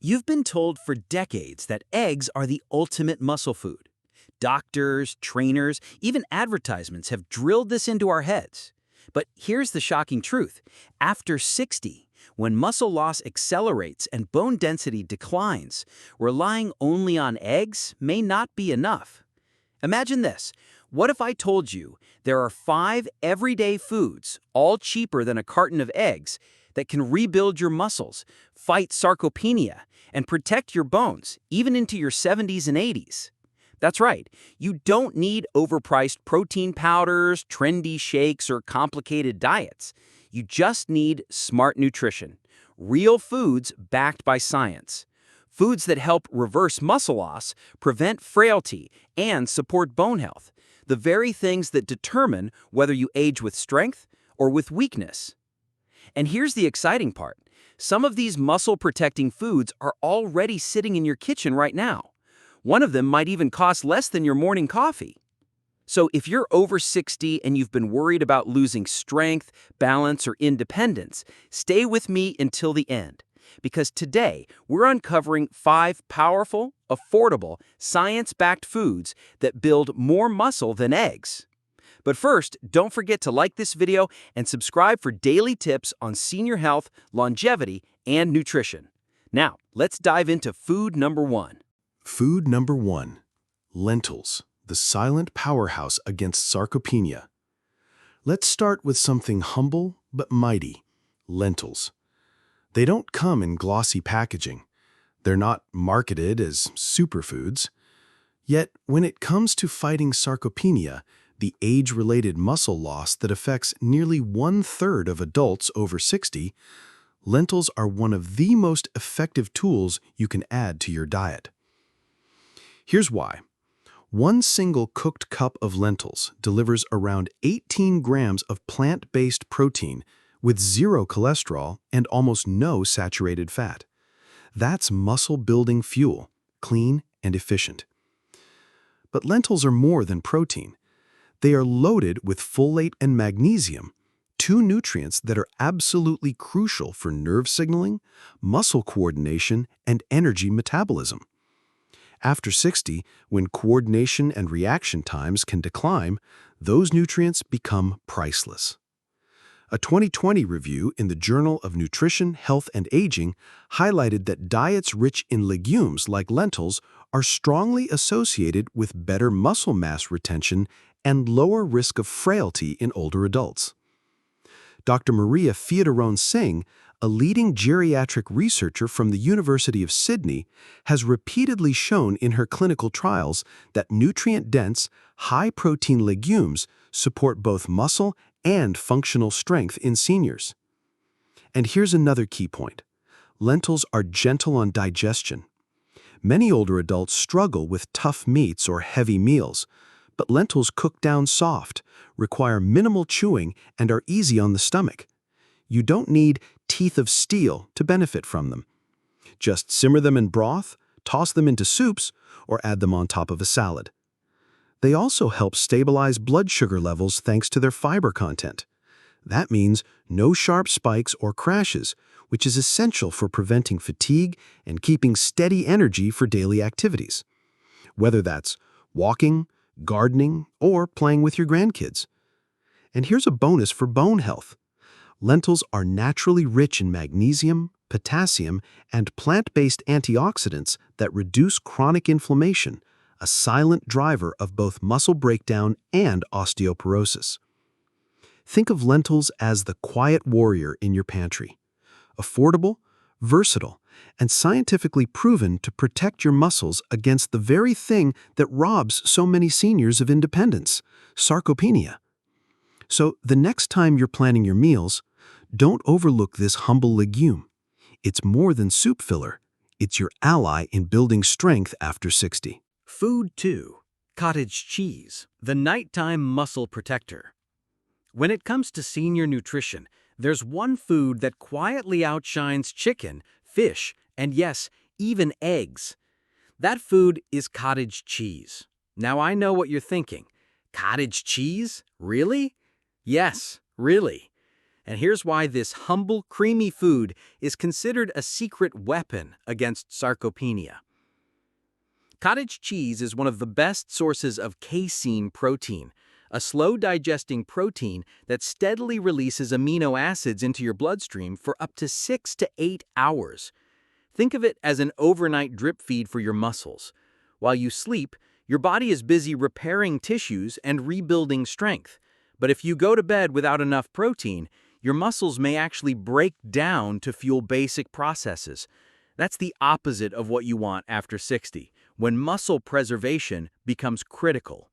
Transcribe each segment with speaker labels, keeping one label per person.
Speaker 1: You've been told for decades that eggs are the ultimate muscle food. Doctors, trainers, even advertisements have drilled this into our heads. But here's the shocking truth. After 60, when muscle loss accelerates and bone density declines, relying only on eggs may not be enough. Imagine this. What if I told you there are 5 everyday foods, all cheaper than a carton of eggs, that can rebuild your muscles, fight sarcopenia, and protect your bones, even into your 70s and 80s? That's right, you don't need overpriced protein powders, trendy shakes, or complicated diets. You just need smart nutrition, real foods backed by science. Foods that help reverse muscle loss, prevent frailty, and support bone health. The very things that determine whether you age with strength or with weakness. And here's the exciting part. Some of these muscle-protecting foods are already sitting in your kitchen right now. One of them might even cost less than your morning coffee. So if you're over 60 and you've been worried about losing strength, balance, or independence, stay with me until the end. Because today, we're uncovering 5 powerful, affordable, science-backed foods that build more muscle than eggs. But first, don't forget to like this video and subscribe for daily tips on senior health, longevity, and nutrition. Now, let's dive into food number 1.
Speaker 2: Food number 1. Lentils, the silent powerhouse against sarcopenia. Let's start with something humble but mighty, lentils. They don't come in glossy packaging. They're not marketed as superfoods. Yet, when it comes to fighting sarcopenia, the age-related muscle loss that affects nearly 1/3 of adults over 60, lentils are one of the most effective tools you can add to your diet. Here's why. One single cooked cup of lentils delivers around 18 grams of plant-based protein with 0 cholesterol and almost no saturated fat. That's muscle-building fuel, clean and efficient. But lentils are more than protein. They are loaded with folate and magnesium, 2 nutrients that are absolutely crucial for nerve signaling, muscle coordination, and energy metabolism. After 60, when coordination and reaction times can decline, those nutrients become priceless. A 2020 review in the Journal of Nutrition, Health, and Aging highlighted that diets rich in legumes like lentils are strongly associated with better muscle mass retention and lower risk of frailty in older adults. Dr. Maria Theodorone-Singh, a leading geriatric researcher from the University of Sydney, has repeatedly shown in her clinical trials that nutrient-dense, high-protein legumes support both muscle and functional strength in seniors. And here's another key point. Lentils are gentle on digestion. Many older adults struggle with tough meats or heavy meals, but lentils cook down soft, require minimal chewing, and are easy on the stomach. You don't need teeth of steel to benefit from them. Just simmer them in broth, toss them into soups, or add them on top of a salad. They also help stabilize blood sugar levels thanks to their fiber content. That means no sharp spikes or crashes, which is essential for preventing fatigue and keeping steady energy for daily activities. Whether that's walking, gardening, or playing with your grandkids. And here's a bonus for bone health. Lentils are naturally rich in magnesium, potassium, and plant-based antioxidants that reduce chronic inflammation, a silent driver of both muscle breakdown and osteoporosis. Think of lentils as the quiet warrior in your pantry. Affordable, versatile, and scientifically proven to protect your muscles against the very thing that robs so many seniors of independence, sarcopenia. So the next time you're planning your meals, don't overlook this humble legume. It's more than soup filler. It's your ally in building strength after 60.
Speaker 1: Food 2. Cottage cheese, the nighttime muscle protector. When it comes to senior nutrition, there's one food that quietly outshines chicken, fish, and yes, even eggs. That food is cottage cheese. Now I know what you're thinking. Cottage cheese? Really? Yes, really. And here's why this humble, creamy food is considered a secret weapon against sarcopenia. Cottage cheese is one of the best sources of casein protein, a slow-digesting protein that steadily releases amino acids into your bloodstream for up to 6 to 8 hours. Think of it as an overnight drip feed for your muscles. While you sleep, your body is busy repairing tissues and rebuilding strength. But if you go to bed without enough protein, your muscles may actually break down to fuel basic processes. That's the opposite of what you want after 60, when muscle preservation becomes critical.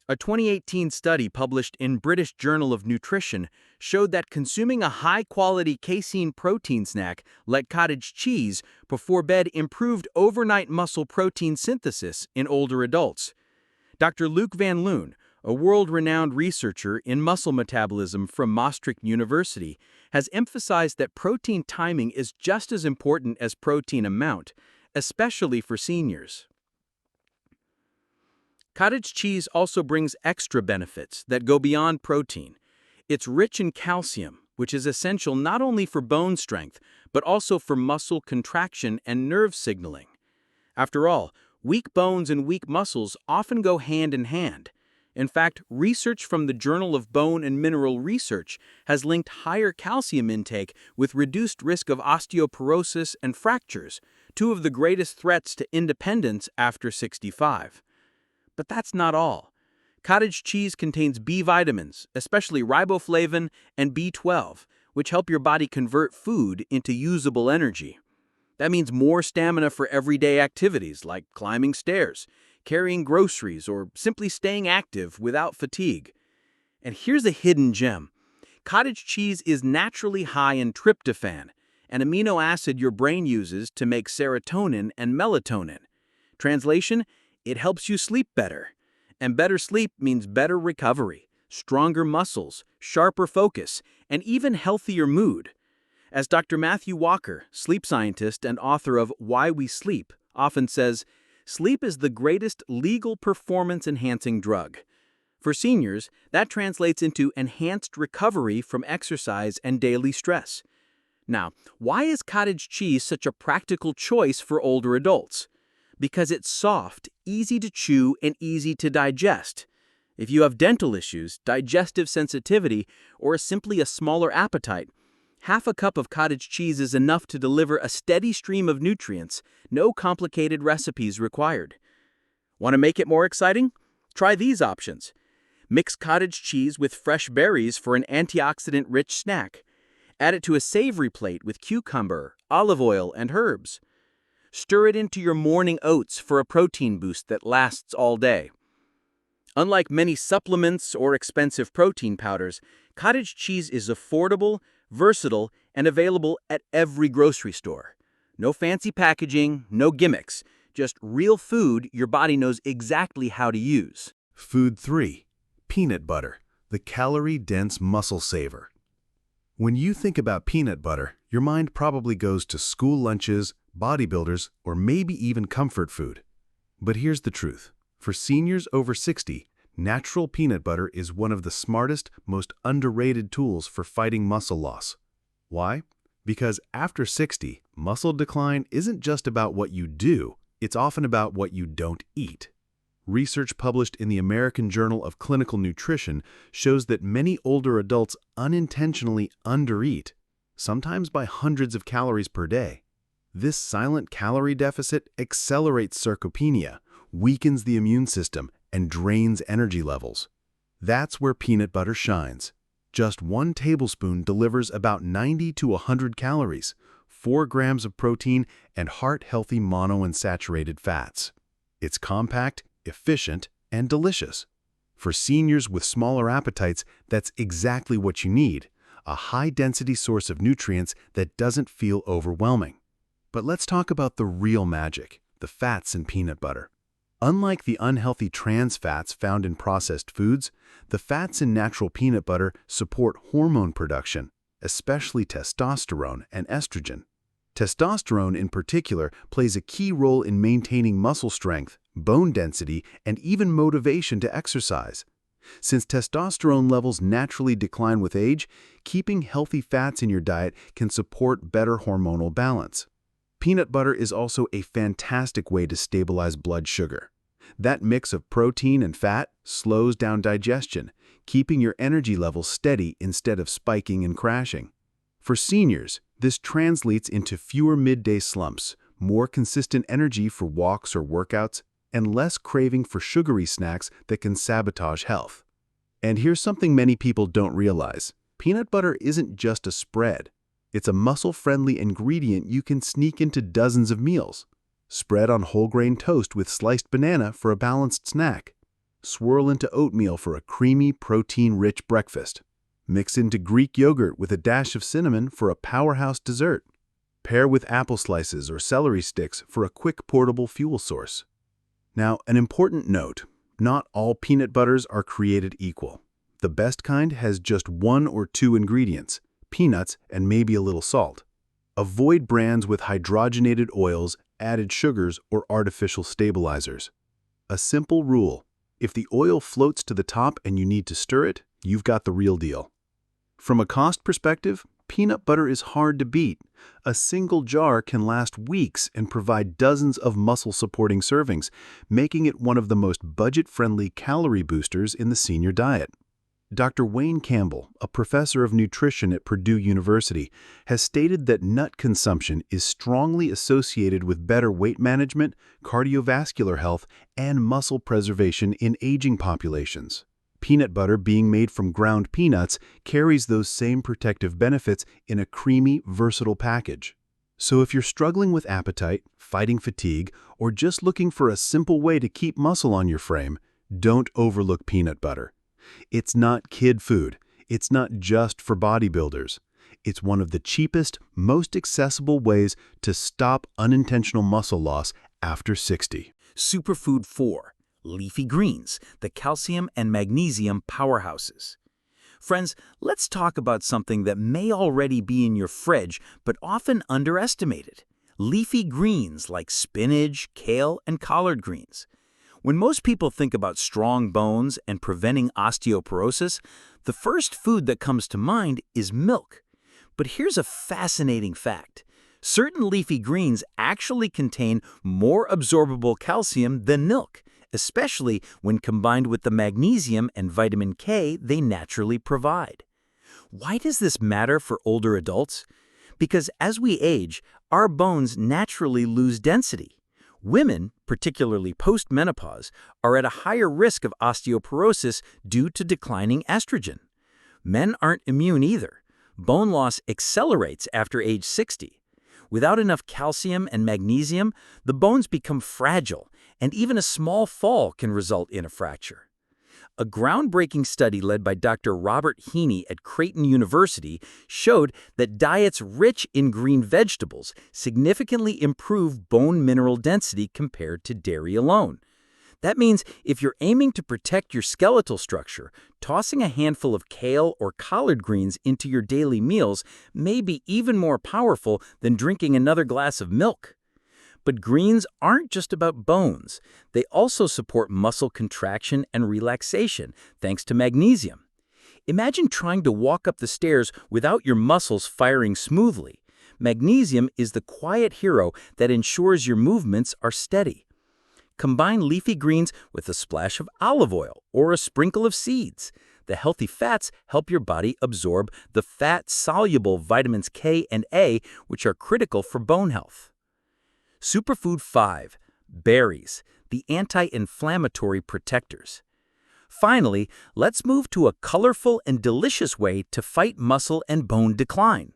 Speaker 1: A 2018 study published in British Journal of Nutrition showed that consuming a high-quality casein protein snack like cottage cheese before bed improved overnight muscle protein synthesis in older adults. Dr. Luc Van Loon, a world-renowned researcher in muscle metabolism from Maastricht University, has emphasized that protein timing is just as important as protein amount, especially for seniors. Cottage cheese also brings extra benefits that go beyond protein. It's rich in calcium, which is essential not only for bone strength, but also for muscle contraction and nerve signaling. After all, weak bones and weak muscles often go hand in hand. In fact, research from the Journal of Bone and Mineral Research has linked higher calcium intake with reduced risk of osteoporosis and fractures, two of the greatest threats to independence after 65. But that's not all. Cottage cheese contains B vitamins, especially riboflavin and B12, which help your body convert food into usable energy. That means more stamina for everyday activities like climbing stairs, carrying groceries, or simply staying active without fatigue. And here's a hidden gem. Cottage cheese is naturally high in tryptophan, an amino acid your brain uses to make serotonin and melatonin. Translation: it helps you sleep better. And better sleep means better recovery, stronger muscles, sharper focus, and even healthier mood. As Dr. Matthew Walker, sleep scientist and author of Why We Sleep, often says, sleep is the greatest legal performance-enhancing drug. For seniors, that translates into enhanced recovery from exercise and daily stress. Now, why is cottage cheese such a practical choice for older adults? Because it's soft, easy to chew, and easy to digest. If you have dental issues, digestive sensitivity, or simply a smaller appetite, half a cup of cottage cheese is enough to deliver a steady stream of nutrients, no complicated recipes required. Want to make it more exciting? Try these options. Mix cottage cheese with fresh berries for an antioxidant-rich snack. Add it to a savory plate with cucumber, olive oil, and herbs. Stir it into your morning oats for a protein boost that lasts all day. Unlike many supplements or expensive protein powders, cottage cheese is affordable, versatile, and available at every grocery store. No fancy packaging, no gimmicks, just real food your body knows exactly how to use.
Speaker 2: Food 3. Peanut butter, the calorie-dense muscle saver. When you think about peanut butter, your mind probably goes to school lunches, bodybuilders, or maybe even comfort food. But here's the truth. For seniors over 60, natural peanut butter is one of the smartest, most underrated tools for fighting muscle loss. Why? Because after 60, muscle decline isn't just about what you do, it's often about what you don't eat. Research published in the American Journal of Clinical Nutrition shows that many older adults unintentionally undereat, sometimes by hundreds of calories per day. This silent calorie deficit accelerates sarcopenia, weakens the immune system, and drains energy levels. That's where peanut butter shines. Just 1 tablespoon delivers about 90 to 100 calories, 4 grams of protein, and heart-healthy monounsaturated fats. It's compact, efficient, and delicious. For seniors with smaller appetites, that's exactly what you need, a high-density source of nutrients that doesn't feel overwhelming. But let's talk about the real magic, the fats in peanut butter. Unlike the unhealthy trans fats found in processed foods, the fats in natural peanut butter support hormone production, especially testosterone and estrogen. Testosterone in particular plays a key role in maintaining muscle strength, bone density, and even motivation to exercise. Since testosterone levels naturally decline with age, keeping healthy fats in your diet can support better hormonal balance. Peanut butter is also a fantastic way to stabilize blood sugar. That mix of protein and fat slows down digestion, keeping your energy levels steady instead of spiking and crashing. For seniors, this translates into fewer midday slumps, more consistent energy for walks or workouts, and less craving for sugary snacks that can sabotage health. And here's something many people don't realize. Peanut butter isn't just a spread. It's a muscle-friendly ingredient you can sneak into dozens of meals. Spread on whole grain toast with sliced banana for a balanced snack. Swirl into oatmeal for a creamy, protein-rich breakfast. Mix into Greek yogurt with a dash of cinnamon for a powerhouse dessert. Pair with apple slices or celery sticks for a quick portable fuel source. Now, an important note. Not all peanut butters are created equal. The best kind has just 1 or 2 ingredients, peanuts and maybe a little salt. Avoid brands with hydrogenated oils, added sugars, or artificial stabilizers. A simple rule: if the oil floats to the top and you need to stir it, you've got the real deal. From a cost perspective, peanut butter is hard to beat. A single jar can last weeks and provide dozens of muscle-supporting servings, making it one of the most budget-friendly calorie boosters in the senior diet. Dr. Wayne Campbell, a professor of nutrition at Purdue University, has stated that nut consumption is strongly associated with better weight management, cardiovascular health, and muscle preservation in aging populations. Peanut butter, being made from ground peanuts, carries those same protective benefits in a creamy, versatile package. So if you're struggling with appetite, fighting fatigue, or just looking for a simple way to keep muscle on your frame, don't overlook peanut butter. It's not kid food. It's not just for bodybuilders. It's one of the cheapest, most accessible ways to stop unintentional muscle loss after 60.
Speaker 1: Superfood 4. Leafy greens, the calcium and magnesium powerhouses. Friends, let's talk about something that may already be in your fridge but often underestimated. Leafy greens like spinach, kale, and collard greens. When most people think about strong bones and preventing osteoporosis, the first food that comes to mind is milk. But here's a fascinating fact. Certain leafy greens actually contain more absorbable calcium than milk, especially when combined with the magnesium and vitamin K they naturally provide. Why does this matter for older adults? Because as we age, our bones naturally lose density. Women, particularly post-menopause, are at a higher risk of osteoporosis due to declining estrogen. Men aren't immune either. Bone loss accelerates after age 60. Without enough calcium and magnesium, the bones become fragile, and even a small fall can result in a fracture. A groundbreaking study led by Dr. Robert Heaney at Creighton University showed that diets rich in green vegetables significantly improve bone mineral density compared to dairy alone. That means if you're aiming to protect your skeletal structure, tossing a handful of kale or collard greens into your daily meals may be even more powerful than drinking another glass of milk. But greens aren't just about bones. They also support muscle contraction and relaxation, thanks to magnesium. Imagine trying to walk up the stairs without your muscles firing smoothly. Magnesium is the quiet hero that ensures your movements are steady. Combine leafy greens with a splash of olive oil or a sprinkle of seeds. The healthy fats help your body absorb the fat-soluble vitamins K and A, which are critical for bone health. Superfood 5. Berries, the anti-inflammatory protectors. Finally, let's move to a colorful and delicious way to fight muscle and bone decline.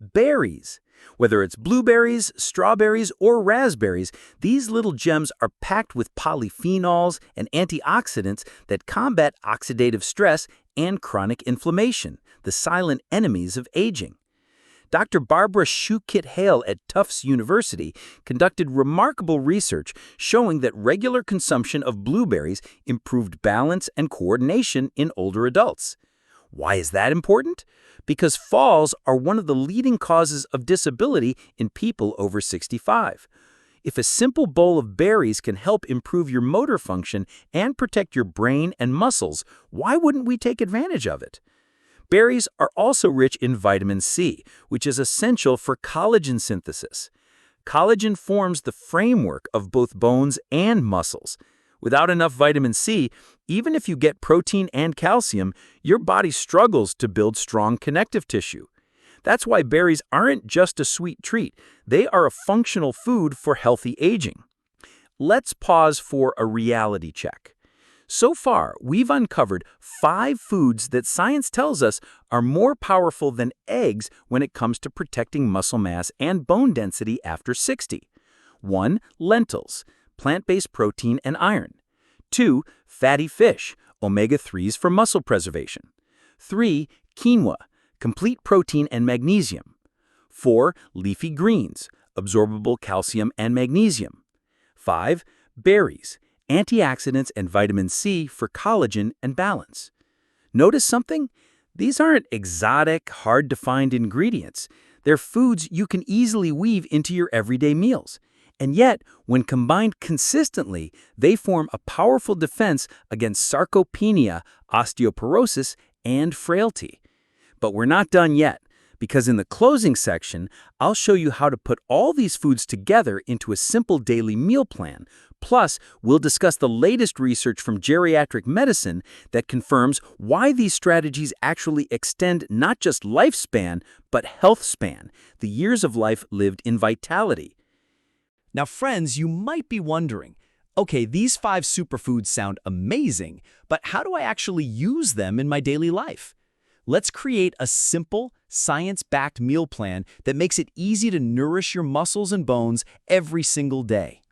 Speaker 1: Berries. Whether it's blueberries, strawberries, or raspberries, these little gems are packed with polyphenols and antioxidants that combat oxidative stress and chronic inflammation, the silent enemies of aging. Dr. Barbara Schuh-Hale at Tufts University conducted remarkable research showing that regular consumption of blueberries improved balance and coordination in older adults. Why is that important? Because falls are one of the leading causes of disability in people over 65. If a simple bowl of berries can help improve your motor function and protect your brain and muscles, why wouldn't we take advantage of it? Berries are also rich in vitamin C, which is essential for collagen synthesis. Collagen forms the framework of both bones and muscles. Without enough vitamin C, even if you get protein and calcium, your body struggles to build strong connective tissue. That's why berries aren't just a sweet treat, they are a functional food for healthy aging. Let's pause for a reality check. So far, we've uncovered 5 foods that science tells us are more powerful than eggs when it comes to protecting muscle mass and bone density after 60. 1. Lentils, plant-based protein and iron. 2. Fatty fish, omega-3s for muscle preservation. 3. Quinoa, complete protein and magnesium. 4. Leafy greens, absorbable calcium and magnesium. 5. Berries, antioxidants and vitamin C for collagen and balance. Notice something? These aren't exotic, hard-to-find ingredients. They're foods you can easily weave into your everyday meals. And yet, when combined consistently, they form a powerful defense against sarcopenia, osteoporosis, and frailty. But we're not done yet, because in the closing section, I'll show you how to put all these foods together into a simple daily meal plan. Plus, we'll discuss the latest research from geriatric medicine that confirms why these strategies actually extend not just lifespan, but health span, the years of life lived in vitality.
Speaker 3: Now, friends, you might be wondering, okay, these 5 superfoods sound amazing, but how do I actually use them in my daily life? Let's create a simple, science-backed meal plan that makes it easy to nourish your muscles and bones every single day.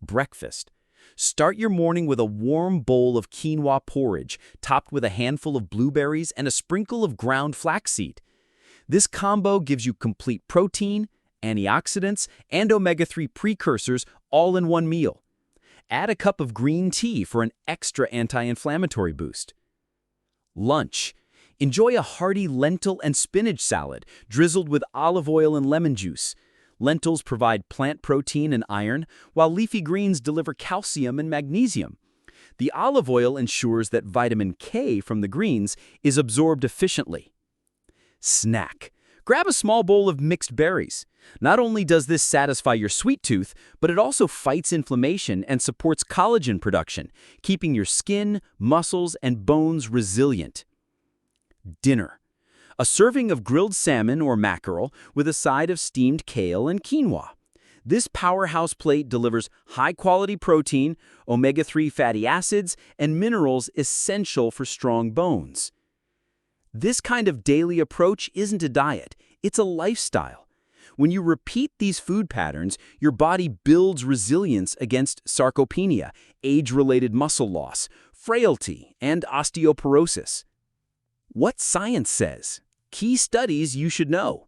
Speaker 3: Breakfast. Start your morning with a warm bowl of quinoa porridge, topped with a handful of blueberries and a sprinkle of ground flaxseed. This combo gives you complete protein, antioxidants, and omega-3 precursors all in one meal. Add a cup of green tea for an extra anti-inflammatory boost. Lunch. Enjoy a hearty lentil and spinach salad, drizzled with olive oil and lemon juice. Lentils provide plant protein and iron, while leafy greens deliver calcium and magnesium. The olive oil ensures that vitamin K from the greens is absorbed efficiently. Snack. Grab a small bowl of mixed berries. Not only does this satisfy your sweet tooth, but it also fights inflammation and supports collagen production, keeping your skin, muscles, and bones resilient. Dinner. A serving of grilled salmon or mackerel with a side of steamed kale and quinoa. This powerhouse plate delivers high-quality protein, omega-3 fatty acids, and minerals essential for strong bones. This kind of daily approach isn't a diet, it's a lifestyle. When you repeat these food patterns, your body builds resilience against sarcopenia, age-related muscle loss, frailty, and osteoporosis. What science says. Key studies you should know.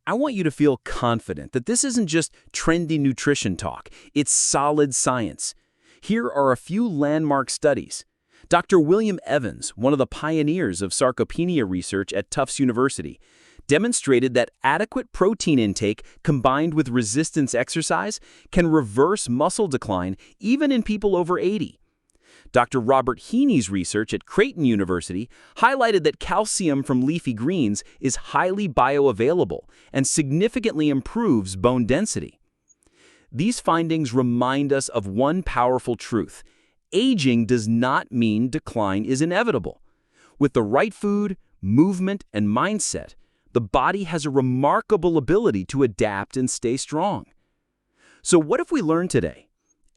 Speaker 3: I want you to feel confident that this isn't just trendy nutrition talk, it's solid science. Here are a few landmark studies. Dr. William Evans, one of the pioneers of sarcopenia research at Tufts University, demonstrated that adequate protein intake combined with resistance exercise can reverse muscle decline even in people over 80. Dr. Robert Heaney's research at Creighton University highlighted that calcium from leafy greens is highly bioavailable and significantly improves bone density. These findings remind us of one powerful truth. Aging does not mean decline is inevitable. With the right food, movement, and mindset, the body has a remarkable ability to adapt and stay strong. So what have we learned today?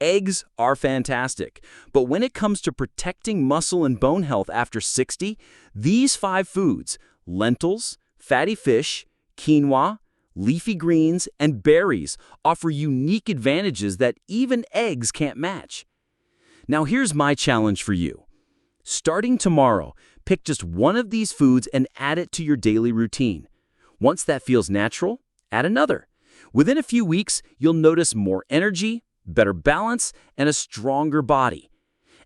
Speaker 3: Eggs are fantastic, but when it comes to protecting muscle and bone health after 60, these 5 foods, lentils, fatty fish, quinoa, leafy greens, and berries, offer unique advantages that even eggs can't match. Now here's my challenge for you. Starting tomorrow, pick just one of these foods and add it to your daily routine. Once that feels natural, add another. Within a few weeks, you'll notice more energy, better balance, and a stronger body.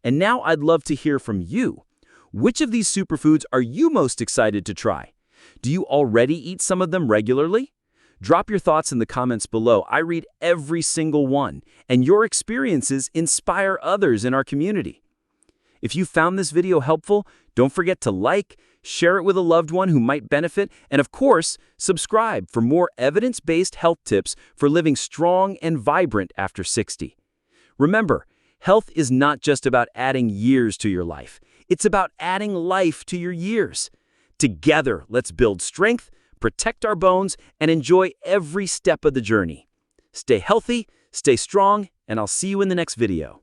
Speaker 3: And now I'd love to hear from you. Which of these superfoods are you most excited to try? Do you already eat some of them regularly? Drop your thoughts in the comments below. I read every single one, and your experiences inspire others in our community. If you found this video helpful, don't forget to like, share it with a loved one who might benefit, and of course, subscribe for more evidence-based health tips for living strong and vibrant after 60. Remember, health is not just about adding years to your life. It's about adding life to your years. Together, let's build strength, protect our bones, and enjoy every step of the journey. Stay healthy, stay strong, and I'll see you in the next video.